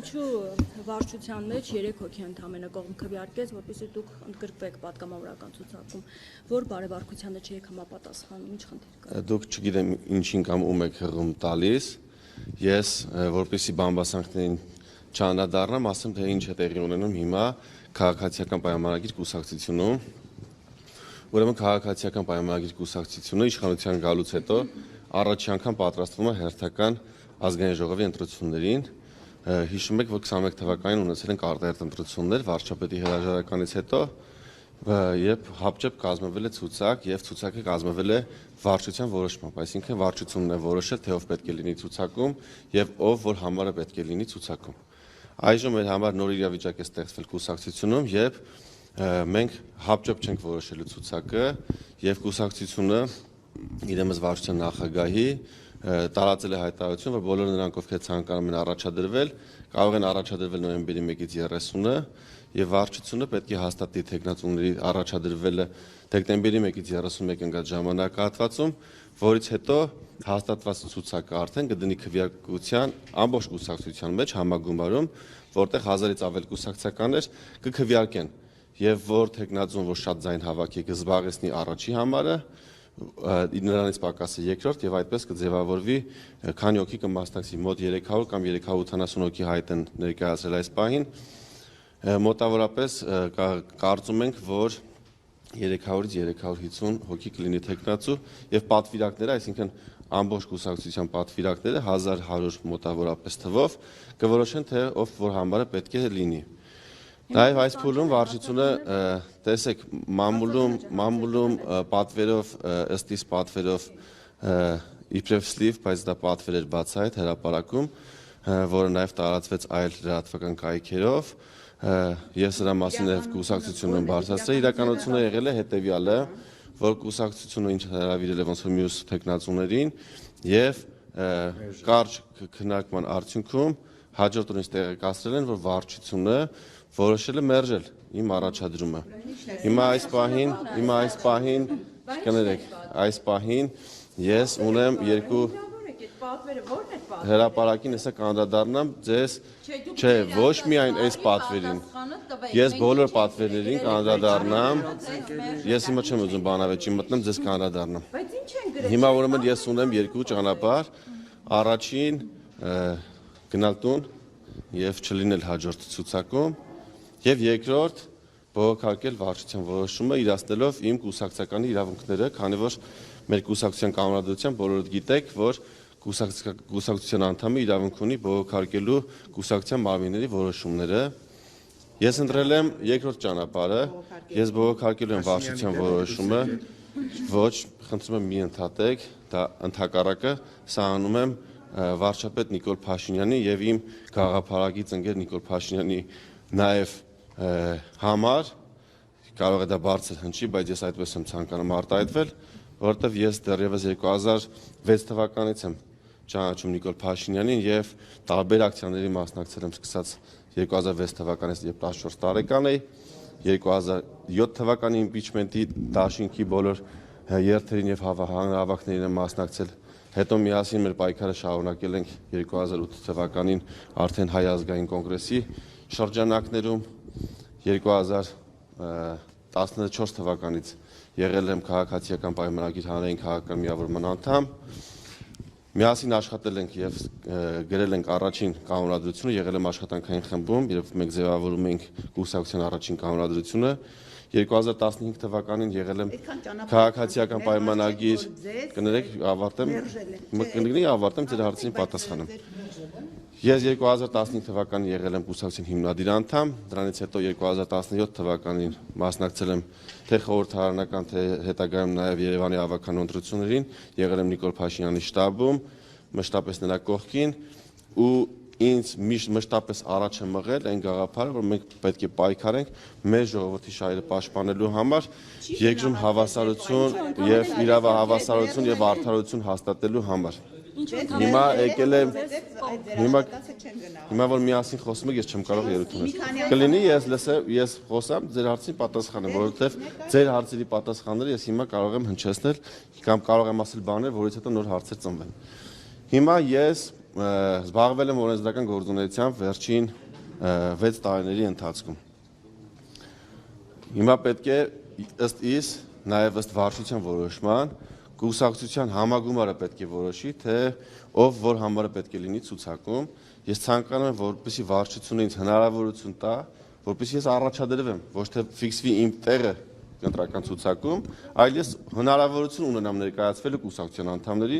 Ինչու վարչության մեջ 3 հոգի ընդամենը կողմ քվեարկեց, որպեսզի դուք ընդգրկվեք պատգամավորական ցուցակում, որ բարեվարկությանը չեք համապատասխանում, ինչ խնդիր կա։ Դուք չգիտեմ ինչին կամ ում եք հղում տալիս, ես որպեսզի բամբասանքներին չանդրադառնամ, ասեմ թե ինչ է տեղի ունենում հիմա քաղաքացիական պայմանագիր կուսակցությունում։ Ուրեմն քաղաքացիական պայմանագիր կուսակցությունը իշխանության գալուց հետո առաջին անգամ պատրաստվում է հերթական ազգային ժողովի ընտրություններին։ Հիշում եք, որ 21 թվականին ունեցել ենք արտահերթ ընտրություններ վարչապետի հրաժարականից հետո, երբ հապճեպ կազմվել է ցուցակ եւ ցուցակը կազմվել է վարչության որոշմամբ, այսինքն վարչությունն է որոշել, թե ով պետք է լինի ցուցակում եւ ով որ համարը պետք է լինի ցուցակում։ Այժմ մեր համար նոր իրավիճակ է ստեղծվել կուսակցությունում, երբ մենք հապճեպ չենք որոշելու ցուցակը եւ կուսակցությունը իրեմս վարչության նախագահի տարածել է հայտարարություն, որ բոլոր նրանք, ովքեր ցանկանում են առաջադրվել, կարող են առաջադրվել նոյեմբերի 1-ից 30-ը եւ վարչությունը պետք է հաստատի թեկնածուների առաջադրվելը դեկտեմբերի 1-ից 31 ընկած ժամանակահատվածում, որից հետո հաստատված ցուցակը արդեն կդնի քվեարկության ամբողջ կուսակցության մեջ համագումարում, որտեղ 1000-ից ավել կուսակցականներ կքվեարկեն եւ որ թեկնածուն, որ շատ ձայն հավաքի կզբաղեցնի առաջի համարը, նրանից պակասը երկրորդ եւ այդպես կձևավորվի քանի հոգի կմասնակցի մոտ 300 կամ 380 հոգի հայտ են ներկայացրել այս պահին մոտավորապես կարծում ենք որ 300-ից 350 հոգի կլինի թեկնածու եւ պատվիրակները, այսինքն ամբողջ կուսակցության պատվիրակները 1100 մոտավորապես թվով կորոշեն թե ով որ համարը պետք է լինի։ Նաև այս փուլում վարչությունը տեսեք մամուլում պատվերով ըստ իս պատվերով իբրև սլիվ, բայց դա պատվեր էր բացահայտ հրապարակում, որը նաև տարածվեց այլ լրատվական կայքերով եւ սրա մասին նաև կուսակցությունն բարձրացրել իրականությունը եղել է հետեւյալը, որ կուսակցությունը ինչ հրավիրել է ոնց որ մյուս տեխնացուներին եւ կարճ քննարկման արդյունքում հաջորդ օրից տեղեկացրել են, որ վարչությունը որոշել է մերժել իմ առաջադրումը։ Հիմա այս պահին ես ունեմ երկու հրապարակին հեսա կանդրադառնամ ձեզ, չէ, ոչ միայն այս պատվերին, ես բոլոր պատվերներին կանդրադառնամ, ես հիմա չեմ ուզում բանավեճի մտնեմ, ձեզ կանդրադառնամ։ Հիմա ուրեմն ես ունեմ երկու ճանապարհ, առաջին գնալ տուն եւ չլինել հաջորդ ցուցակում եւ երկրորդ բողոքարկել վարչության որոշումը իրացնելով իմ կուսակցականի իրավունքները, քանի որ մեր կուսակցության կամարադրության բոլորդ գիտեք, որ կուսակցության անդամը իրավունք ունի բողոքարկելու կուսակցության մարմինների որոշումները։ Ես ընտրել եմ երկրորդ ճանապարհը, ես բողոքարկելու եմ վարչության որոշումը, ոչ, խնդրում եմ մի ընդհատեք, դա ընդհակառակը սա անում եմ վարչապետ Նիկոլ Փաշինյանի եւ իմ գաղափարագից ընկեր Նիկոլ Փաշինյանի նաեւ համար, կարող է դա բարձր հնչի, բայց ես այդպես եմ ցանկանում արտահայտվել, որովհետեւ ես դեռևս 2006 թվականից եմ ճանաչում Նիկոլ Փաշինյանին եւ տարբեր ակցիաների մասնակցել եմ սկսած 2006 թվականից, երբ 14 տարեկան էի, 2007 թվականի իմպիչմենտի դաշինքի բոլոր երթերին եւ հանրահավաքներին եմ մասնակցել, հետո միասին մեր պայքարը շարունակել ենք 2008 թվականին արդեն հայ ազգային կոնգրեսի շրջանակներում, 2014 թվականից եղել եմ քաղաքացիական պայմանագիր հանրային քաղաքական միավորման անդամ, միասին աշխատել ենք եւ գրել ենք առաջին կանոնադրությունը, եղել եմ աշխատանքային խմբում, երբ մենք ձևավորում էինք կուսակցության առաջին կանոնադրությունը, 2015 թվականին եղել եմ քաղաքացիական պայմանագիր, կներեք ավարտեմ ձեր հարցին պատասխանեմ։ Ես 2015 թվականին եղել եմ կուսակցության հիմնադիր անդամ, դրանից հետո 2017 թվականին մասնակցել եմ թե խորհրդարանական, թե հետագայում նաև Երևանի ավականու ընտրություններին, եղել եմ Նիկոլ Փաշինյանի շտաբում, մշտապես նրա կողքին ու ինձ միշտ մշտապես առաջ է մղել այն գաղափարը, որ մենք պետք է պայքարենք մեր ժողովրդի շահերը պաշտպանելու համար, երկրում հավասարություն եւ իրավահավասարություն եւ արդարություն հաստատելու համար։ Հիմա եկել եմ, հիմա որ միասին խոսում եք, ես չեմ կարող ելույթ ունել։ Կլինի ես խոսամ, ձեր հարցին պատասխանեմ, որովհետեւ ձեր հարցերի պատասխանները ես հիմա կարող եմ հնչեցնել կամ կարող եմ ասել բաներ, որից հետո նոր հարցեր ծնվեն։ Հիմա ես զբաղվել եմ օրենսդրական գործունեությամբ վերջին 6 տարիների ընթացքում։ Հիմա պետք է ըստ իս, նաև ըստ վարչության որոշման, կուսակցության համագումարը պետք է որոշի, թե ով որ համարը պետք է լինի ցուցակում։ Ես ցանկանում եմ, որպեսզի վարչությունը ինձ հնարավորություն տա, որպեսզի ես առաջադրվեմ, ոչ թե ֆիքսվի իմ տեղը կենտրոնական ցուցակում, այլ ես հնարավորություն ունենամ ներկայացվելու կուսակցության անդամներին